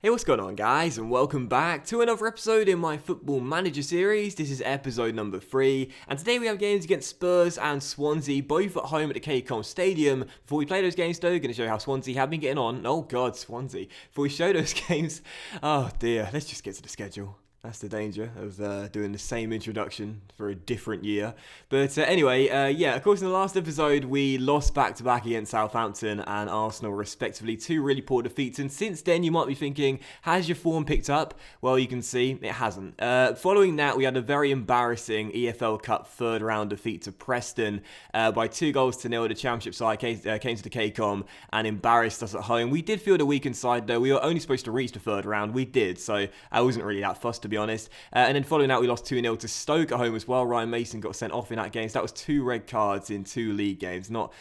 Hey, what's going on, guys, and welcome back to another episode in my Football Manager series. This is episode number 3, and today we have games against Spurs and Swansea, both at home at the KCOM Stadium. Before we play those games, though, going to show you how Swansea have been getting on. Oh, God, Swansea. Before we show those games, oh, dear, let's just get to the schedule. That's the danger of doing the same introduction for a different year. But anyway, of course, in the last episode, we lost back-to-back against Southampton and Arsenal, respectively. 2 really poor defeats. And since then, you might be thinking, has your form picked up? Well, you can see it hasn't. Following that, we had a very embarrassing EFL Cup third-round defeat to Preston by 2-0. The Championship side came to the KCOM and embarrassed us at home. We did feel the weakened side, though. We were only supposed to reach the third round. We did, so I wasn't really that fussed, to be honest. And then following that, we lost 2-0 to Stoke at home as well. Ryan Mason got sent off in that game. So that was 2 red cards in 2 league games. Not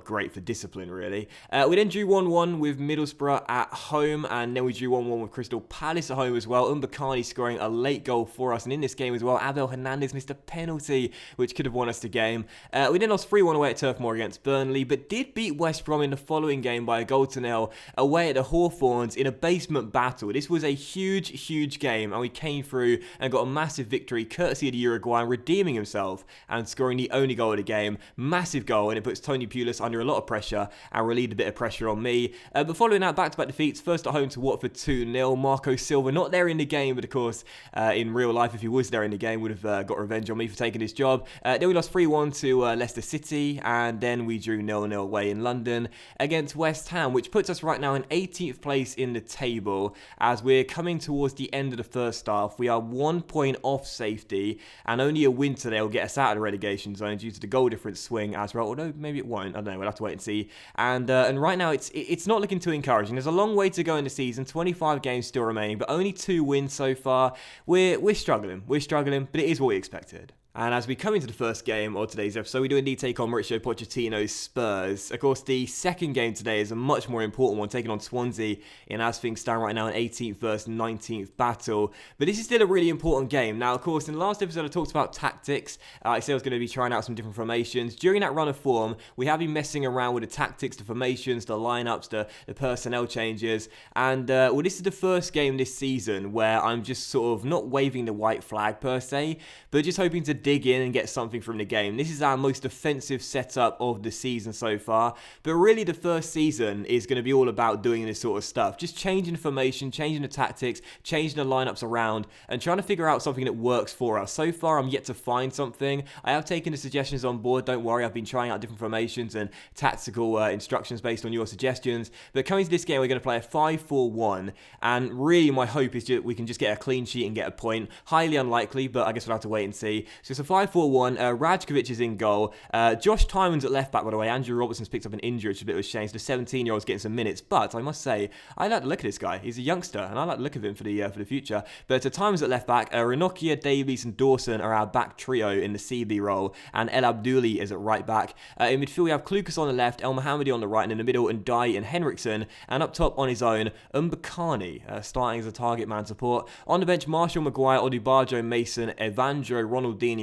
great for discipline, really. We then drew 1-1 with Middlesbrough at home, and then we drew 1-1 with Crystal Palace at home as well. Mbakani scoring a late goal for us, and in this game as well, Abel Hernandez missed a penalty, which could have won us the game. We then lost 3-1 away at Turf Moor against Burnley, but did beat West Brom in the following game by a 1-0 away at the Hawthorns in a basement battle. This was a huge game, and we came through and got a massive victory courtesy of the Uruguayan redeeming himself and scoring the only goal of the game. Massive goal, and it puts Tony Pulis under a lot of pressure and relieved a bit of pressure on me. But following that, back-to-back defeats. First at home to Watford 2-0. Marco Silva not there in the game, but of course in real life, if he was there in the game, would have got revenge on me for taking his job. Then we lost 3-1 to Leicester City, and then we drew 0-0 away in London against West Ham, which puts us right now in 18th place in the table as we're coming towards the end of the first half. We are 1 point off safety, and only a win today will get us out of the relegation zone due to the goal difference swing as well. Although maybe it won't. I don't know. We'll have to wait and see. And right now it's not looking too encouraging. There's a long way to go in the season. 25 games still remaining, but only 2 wins so far. We're struggling. We're struggling, but it is what we expected. And as we come into the first game of today's episode, we do indeed take on Mauricio Pochettino's Spurs. Of course, the second game today is a much more important one, taking on Swansea in, as things stand right now, an 18th versus 19th battle. But this is still a really important game. Now, of course, in the last episode, I talked about tactics. I said I was going to be trying out some different formations. During that run of form, we have been messing around with the tactics, the formations, the lineups, the personnel changes. And, this is the first game this season where I'm just sort of not waving the white flag per se, but just hoping to dig in and get something from the game. This is our most offensive setup of the season so far, but really the first season is going to be all about doing this sort of stuff. Just changing the formation, changing the tactics, changing the lineups around, and trying to figure out something that works for us. So far, I'm yet to find something. I have taken the suggestions on board, don't worry. I've been trying out different formations and tactical instructions based on your suggestions. But coming to this game, we're going to play a 5-4-1, and really my hope is we can just get a clean sheet and get a point. Highly unlikely, but I guess we'll have to wait and see. So it's a 5-4-1. Rajkovic is in goal. Josh Tymon's at left back, by the way. Andrew Robertson's picked up an injury, which is a bit of a shame. So the 17-year-old's getting some minutes. But I must say, I like the look of this guy. He's a youngster, and I like the look of him for the future. But Tymon's at left back. Ranocchia, Davies, and Dawson are our back trio in the CB role, and El Abdouli is at right back. In midfield, we have Klukas on the left, El Mohammadi on the right, and in the middle, Ndai and Henriksen. And up top on his own, Mbakani, starting as a target man support. On the bench, Marshall, Maguire, Odubajo, Mason, Evandro, Ronaldinho,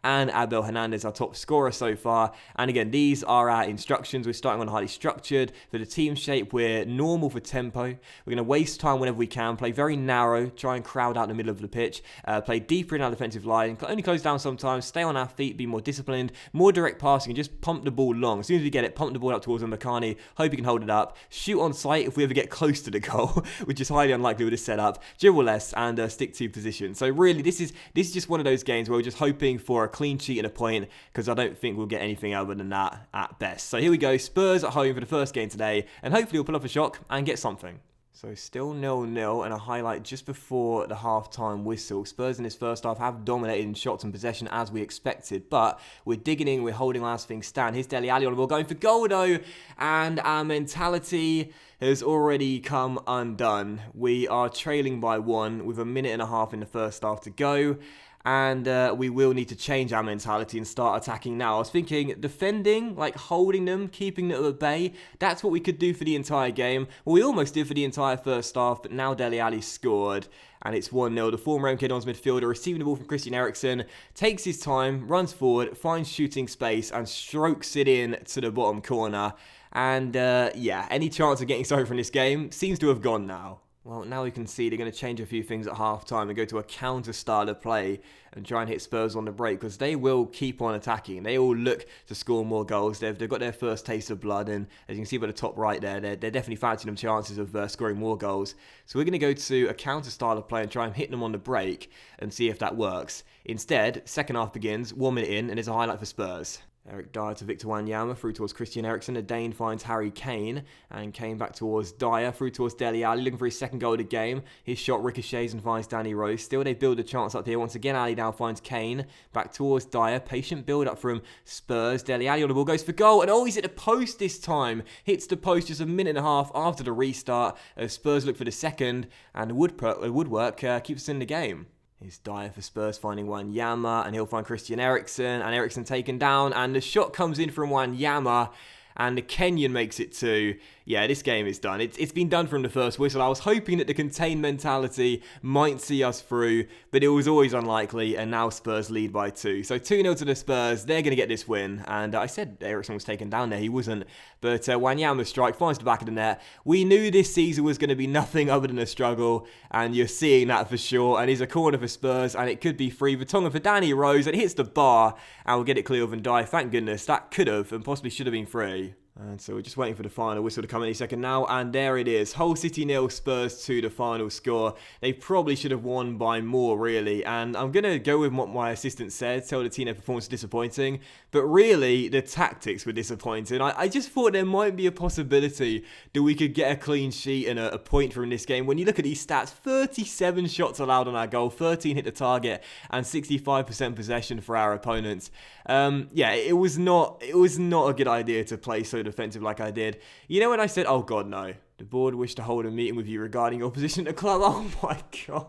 and Abel Hernandez, our top scorer so far. And again, these are our instructions. We're starting on highly structured. For the team shape, we're normal for tempo. We're going to waste time whenever we can, play very narrow, try and crowd out the middle of the pitch, play deeper in our defensive line, only close down sometimes, stay on our feet, be more disciplined, more direct passing, and just pump the ball long. As soon as we get it, pump the ball up towards Mbakani, hope he can hold it up, shoot on sight if we ever get close to the goal, which is highly unlikely with this setup, dribble less, and stick to position. So really, this is just one of those games where we're just hoping for a clean sheet and a point, because I don't think we'll get anything other than that at best. So here we go, Spurs at home for the first game today, and hopefully we'll pull off a shock and get something. So still 0-0, and a highlight just before the half-time whistle. Spurs in this first half have dominated in shots and possession as we expected, but we're digging in, we're holding on as things stand. Here's Dele Alli on the ball, going for goal though, and our mentality has already come undone. We are trailing by 1 with a minute and a half in the first half to go. And we will need to change our mentality and start attacking now. I was thinking defending, like holding them, keeping them at bay. That's what we could do for the entire game. Well, we almost did for the entire first half, but now Dele Alli scored. And it's 1-0. The former MK Dons midfielder receiving the ball from Christian Eriksen, takes his time, runs forward, finds shooting space, and strokes it in to the bottom corner. And yeah, any chance of getting something from this game seems to have gone now. Well, now we can see they're going to change a few things at half-time and go to a counter style of play and try and hit Spurs on the break, because they will keep on attacking. They all look to score more goals. They've got their first taste of blood, and as you can see by the top right there, they're definitely fancying them chances of scoring more goals. So we're going to go to a counter style of play and try and hit them on the break and see if that works. Instead, second half begins, 1 minute in, and there's a highlight for Spurs. Eric Dyer to Victor Wanyama, through towards Christian Eriksen. A Dane finds Harry Kane, and Kane back towards Dyer, through towards Dele Alli, looking for his second goal of the game. His shot ricochets and finds Danny Rose. Still, they build a chance up here. Once again, Ali now finds Kane, back towards Dyer. Patient build-up from Spurs. Dele Alli on the ball, goes for goal, and he's at the post this time. Hits the post just a minute and a half after the restart, as Spurs look for the second, and the woodwork keeps us in the game. Here's Dyer for Spurs finding Wanyama, and he'll find Christian Eriksen, and Eriksen taken down, and the shot comes in from Wanyama, and the Kenyan makes it 2. Yeah, this game is done. It's been done from the first whistle. I was hoping that the contained mentality might see us through, but it was always unlikely, and now Spurs lead by 2. So 2-0 to the Spurs. They're going to get this win, and I said Eriksen was taken down there. He wasn't, but Wanyama's strike finds the back of the net. We knew this season was going to be nothing other than a struggle, and you're seeing that for sure, and here's a corner for Spurs, and it could be free. Vertonghen for Danny Rose, and it hits the bar, and we'll get it clear of Van Dijk. Thank goodness. That could have and possibly should have been free. And so we're just waiting for the final whistle to come any second now, and there it is. Hull City 0, Spurs 2, the final score. They probably should have won by more, really, and I'm going to go with what my assistant said, tell the team their performance was disappointing, but really, the tactics were disappointing. I just thought there might be a possibility that we could get a clean sheet and a point from this game. When you look at these stats, 37 shots allowed on our goal, 13 hit the target, and 65% possession for our opponents. Yeah, it was not a good idea to play so defensive like I did. You know when I said, oh god, no. The board wished to hold a meeting with you regarding your position at the club. Oh my god.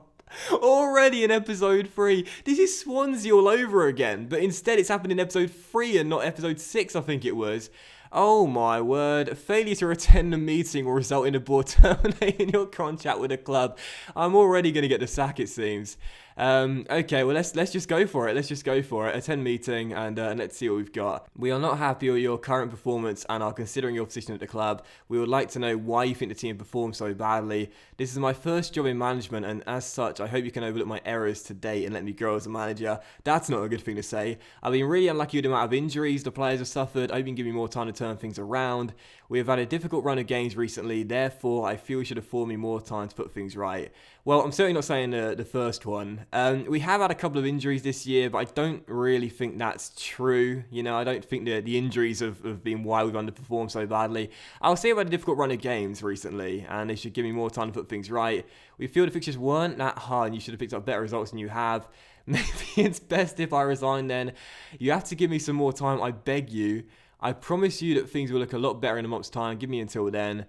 Already in episode 3. This is Swansea all over again. But instead it's happened in episode 3 and not episode 6, I think it was. Oh my word. Failure to attend the meeting will result in the board terminating your contract with the club. I'm already going to get the sack, it seems. Okay, well, let's just go for it. Let's just go for it. Attend meeting and let's see what we've got. We are not happy with your current performance and are considering your position at the club. We would like to know why you think the team performed so badly. This is my first job in management, and as such, I hope you can overlook my errors to date and let me grow as a manager. That's not a good thing to say. I've been really unlucky with the amount of injuries the players have suffered. I hope you can give me more time to turn things around. We have had a difficult run of games recently, therefore I feel we should afford me more time to put things right. Well, I'm certainly not saying the first one. We have had a couple of injuries this year, but I don't really think that's true. You know, I don't think the injuries have been why we've underperformed so badly. I'll say about a difficult run of games recently, and they should give me more time to put things right. We feel the fixtures weren't that hard, and you should have picked up better results than you have. Maybe it's best if I resign then. You have to give me some more time, I beg you. I promise you that things will look a lot better in a month's time. Give me until then.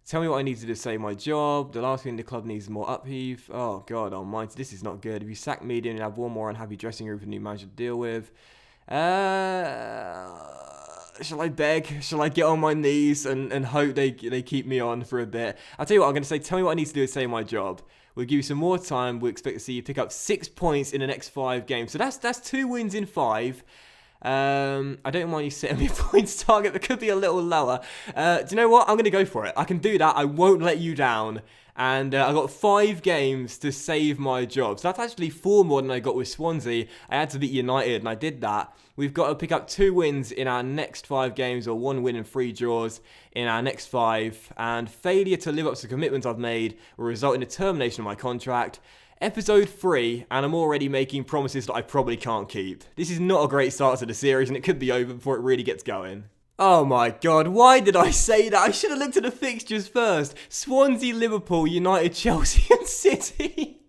Tell me what I need to do to save my job. The last thing the club needs is more upheave. Oh, God almighty, this is not good. If you sack me, then you have one more unhappy dressing room for a new manager to deal with. Shall I beg? Shall I get on my knees and hope they keep me on for a bit? I'll tell you what I'm going to say. Tell me what I need to do to save my job. We'll give you some more time. We'll expect to see you pick up 6 points in the next 5 games. So that's 2 wins in 5. I don't mind you setting me a points target that could be a little lower. Do you know what? I'm going to go for it. I can do that. I won't let you down. And I've got 5 games to save my job. So that's actually 4 more than I got with Swansea. I had to beat United and I did that. We've got to pick up 2 wins in our next 5 games, or 1 win and 3 draws in our next 5. And failure to live up to the commitments I've made will result in the termination of my contract. Episode 3, and I'm already making promises that I probably can't keep. This is not a great start to the series, and it could be over before it really gets going. Oh my god, why did I say that? I should have looked at the fixtures first. Swansea, Liverpool, United, Chelsea and City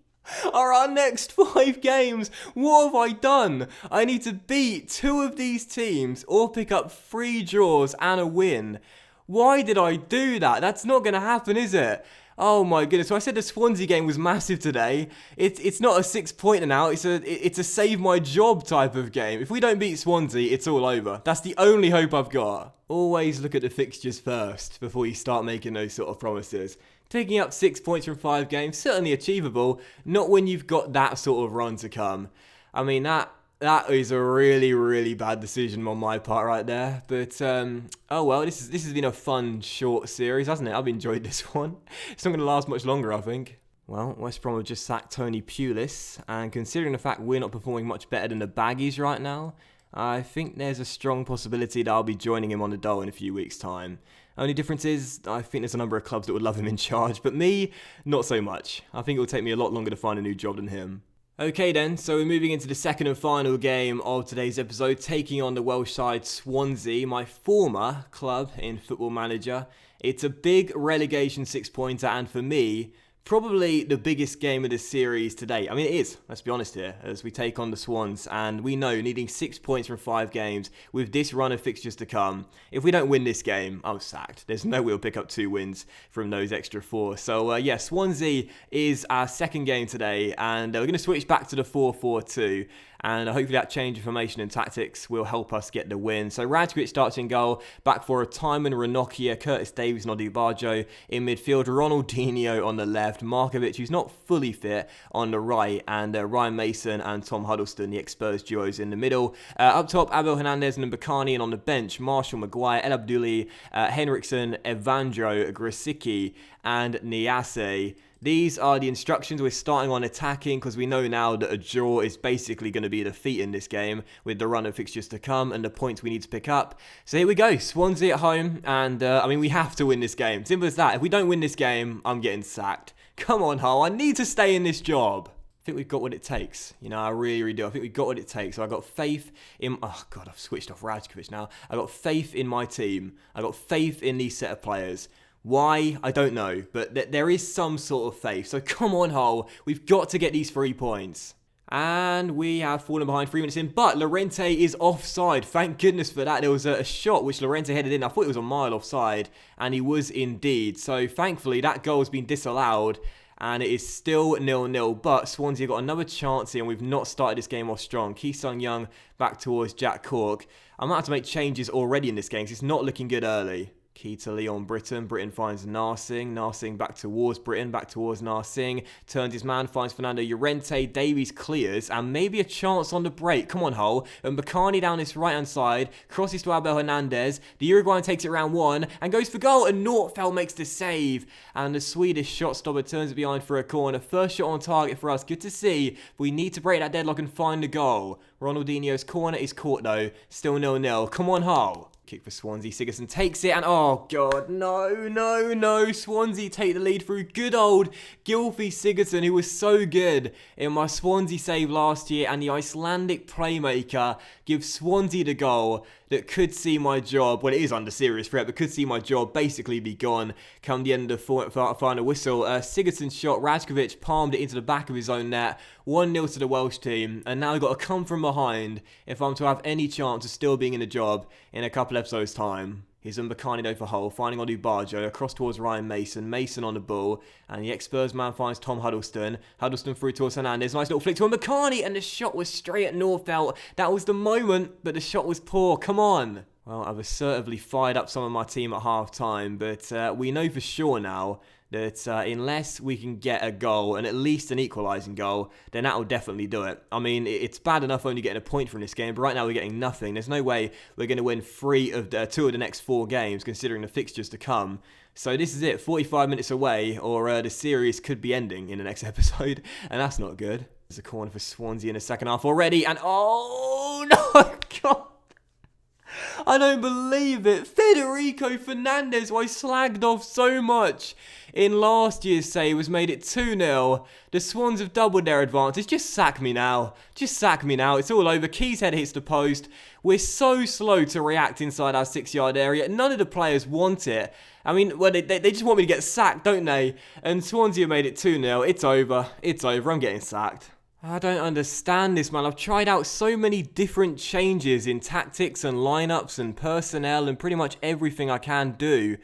are our next 5 games. What have I done? I need to beat 2 of these teams or pick up 3 draws and a win. Why did I do that? That's not going to happen, is it? Oh my goodness. So I said the Swansea game was massive today. It's not a 6-pointer now. It's a save my job type of game. If we don't beat Swansea, it's all over. That's the only hope I've got. Always look at the fixtures first before you start making those sort of promises. Taking up 6 points from 5 games, certainly achievable. Not when you've got that sort of run to come. I mean, that That is a really, really bad decision on my part right there. But, oh well, this has been a fun, short series, hasn't it? I've enjoyed this one. It's not going to last much longer, I think. Well, West Brom have just sacked Tony Pulis, and considering the fact we're not performing much better than the Baggies right now, I think there's a strong possibility that I'll be joining him on the dole in a few weeks' time. Only difference is, I think there's a number of clubs that would love him in charge, but me, not so much. I think it will take me a lot longer to find a new job than him. Okay then, so we're moving into the second and final game of today's episode, taking on the Welsh side Swansea, my former club in Football Manager. It's a big relegation 6-pointer, and for me, probably the biggest game of this series today. I mean, it is, let's be honest here, as we take on the Swans, and we know needing 6 points from 5 games with this run of fixtures to come, if we don't win this game, I'm sacked. There's no way we'll pick up 2 wins from those extra 4. So, yeah, Swansea is our second game today, and we're going to switch back to the 4-4-2. And hopefully that change in formation and tactics will help us get the win. So Radkovic starts in goal, back for a Timon, Ranocchia, Curtis Davies and Odubajo. In midfield, Ronaldinho on the left, Markovic, who's not fully fit, on the right, and Ryan Mason and Tom Huddleston, the ex-Spurs duos in the middle. Up top, Abel Hernandez and Mbakani, and on the bench, Marshall Maguire, El Abdouli, Henriksen, Evandro, Grasicki, and Niasse. These are the instructions. We're starting on attacking because we know now that a draw is basically going to be a defeat in this game with the run of fixtures to come and the points we need to pick up. So here we go, Swansea at home, and I mean, we have to win this game. Simple as that. If we don't win this game, I'm getting sacked. Come on, Hull, I need to stay in this job. I think we've got what it takes. You know, I really, really do. I think we've got what it takes. So I got faith in... Oh, God, I've switched off Radkovic now. I got faith in my team. I got faith in these set of players. Why? I don't know, but there is some sort of faith. So come on, Hull. We've got to get these 3 points. And we have fallen behind 3 minutes in, but Llorente is offside. Thank goodness for that. There was a shot which Llorente headed in. I thought it was a mile offside, and he was indeed. So thankfully, that goal has been disallowed, and it is still 0-0. But Swansea got another chance here, and we've not started this game off strong. Ki-Sung Young back towards Jack Cork. I might have to make changes already in this game because it's not looking good early. Key to Leon Britton. Britton finds Narsing. Narsing back towards Britton. Back towards Narsing. Turns his man. Finds Fernando Llorente. Davies clears. And maybe a chance on the break. Come on, Hull. And Mbakani down this right-hand side. Crosses to Abel Hernandez. The Uruguayan takes it round 1. And goes for goal. And Nordfeldt makes the save. And the Swedish shot stopper turns it behind for a corner. First shot on target for us. Good to see. We need to break that deadlock and find the goal. Ronaldinho's corner is caught though. Still 0-0. Come on, Hull. Kick for Swansea. Sigurdsson takes it, and oh God, no. Swansea take the lead through good old Gylfi Sigurdsson, who was so good in my Swansea save last year, and the Icelandic playmaker gives Swansea the goal that could see my job, well, it is under serious threat, but could see my job basically be gone come the end of the final whistle. Sigurdsson's shot, Radkovic palmed it into the back of his own net, 1-0 to the Welsh team, and now I've got to come from behind if I'm to have any chance of still being in the job in a couple episodes' time. Here's Mbakani though for Hull, finding Odubajo, across towards Ryan Mason, Mason on the ball, and the ex-Spurs man finds Tom Huddleston, Huddleston through towards Hernandez, nice little flick to Mbakani, and the shot was straight at Nordfeldt. That was the moment, but the shot was poor, come on. Well, I've assertively fired up some of my team at half-time, but we know for sure now that unless we can get a goal, and at least an equalising goal, then that will definitely do it. I mean, it's bad enough only getting a point from this game, but right now we're getting nothing. There's no way we're going to win 2 of the next 4 games, considering the fixtures to come. So this is it, 45 minutes away, or the series could be ending in the next episode, and that's not good. There's a corner for Swansea in the second half already, and oh no, God! I don't believe it. Federico Fernandez, who I slagged off so much in last year's save, has made it 2-0. The Swans have doubled their advantage. Just sack me now. Just sack me now. It's all over. Key's head hits the post. We're so slow to react inside our 6-yard area. None of the players want it. I mean, well, they just want me to get sacked, don't they? And Swansea made it 2-0. It's over. It's over. I'm getting sacked. I don't understand this, man. I've tried out so many different changes in tactics and lineups and personnel and pretty much everything I can do.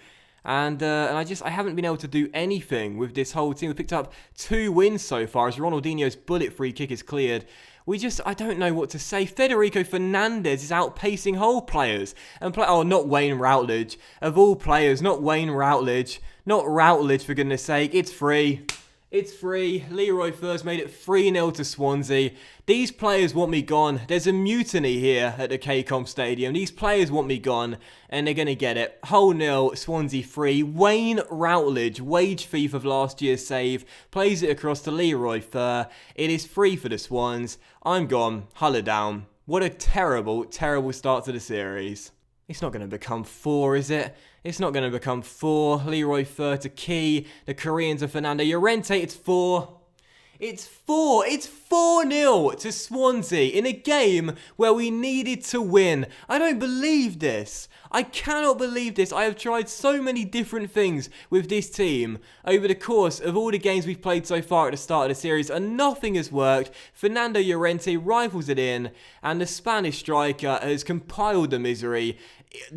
And I haven't been able to do anything with this whole team. We've picked up 2 wins so far as Ronaldinho's bullet free kick is cleared. I don't know what to say. Federico Fernandez is outpacing Hull players. And not Wayne Routledge. Of all players, not Wayne Routledge. Not Routledge, for goodness sake. It's free. It's 3. Leroy Fur's made it 3-0 to Swansea. These players want me gone. There's a mutiny here at the KCOM Stadium. These players want me gone, and they're going to get it. Hull 0, Swansea 3. Wayne Routledge, wage thief of last year's save, plays it across to Leroy Fur. It is 3 for the Swans. I'm gone. Hull are down. What a terrible, terrible start to the series. It's not going to become 4, is it? It's not going to become 4. Leroy Fur to Key. The Koreans are Fernando Llorente. It's 4. It's 4. It's 4-0 to Swansea in a game where we needed to win. I don't believe this. I cannot believe this. I have tried so many different things with this team over the course of all the games we've played so far at the start of the series, and nothing has worked. Fernando Llorente rifles it in, and the Spanish striker has compiled the misery.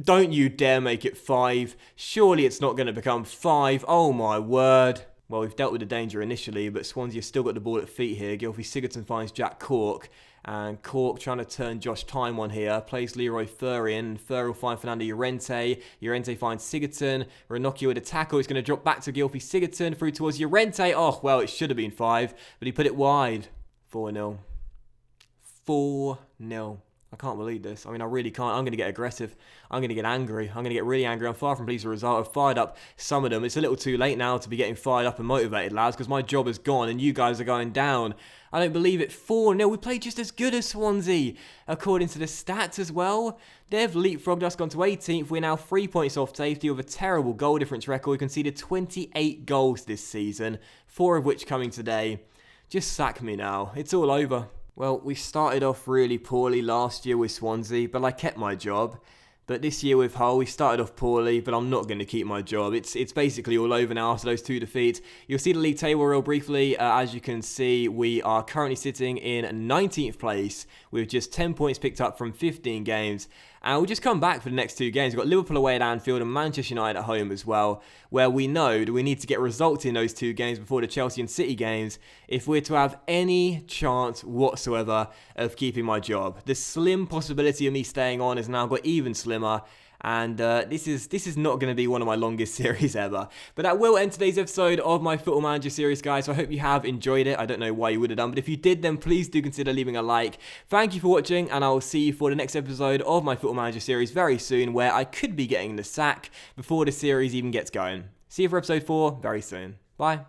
Don't you dare make it 5. Surely it's not going to become 5. Oh my word. Well, we've dealt with the danger initially, but Swansea have still got the ball at feet here. Gylfi Sigurdsson finds Jack Cork, and Cork trying to turn Josh Time on here. Plays Leroy Fur in. Fur will find Fernando Llorente. Llorente finds Sigurdsson. Ranocchio with a tackle. He's going to drop back to Gylfi Sigurdsson. Through towards Llorente. Oh, well, it should have been 5, but he put it wide. 4-0. 4-0. I can't believe this. I mean, I really can't. I'm going to get aggressive. I'm going to get angry. I'm going to get really angry. I'm far from pleased with the result. I've fired up some of them. It's a little too late now to be getting fired up and motivated, lads, because my job is gone and you guys are going down. I don't believe it. 4-0. We played just as good as Swansea, according to the stats as well. They've leapfrogged us, gone to 18th. We're now 3 points off safety with a terrible goal difference record. We conceded 28 goals this season, 4 of which coming today. Just sack me now. It's all over. Well, we started off really poorly last year with Swansea, but I kept my job. But this year with Hull, we started off poorly, but I'm not going to keep my job. It's basically all over now after those 2 defeats. You'll see the league table real briefly. As you can see, we are currently sitting in 19th place with just 10 points picked up from 15 games. And we'll just come back for the next 2 games. We've got Liverpool away at Anfield and Manchester United at home as well, where we know that we need to get results in those 2 games before the Chelsea and City games if we're to have any chance whatsoever of keeping my job. The slim possibility of me staying on has now got even slimmer. And this is not going to be one of my longest series ever. But that will end today's episode of my Football Manager series, guys. So I hope you have enjoyed it. I don't know why you would have done, but if you did, then please do consider leaving a like. Thank you for watching, and I will see you for the next episode of my Football Manager series very soon, where I could be getting the sack before the series even gets going. See you for episode 4 very soon. Bye.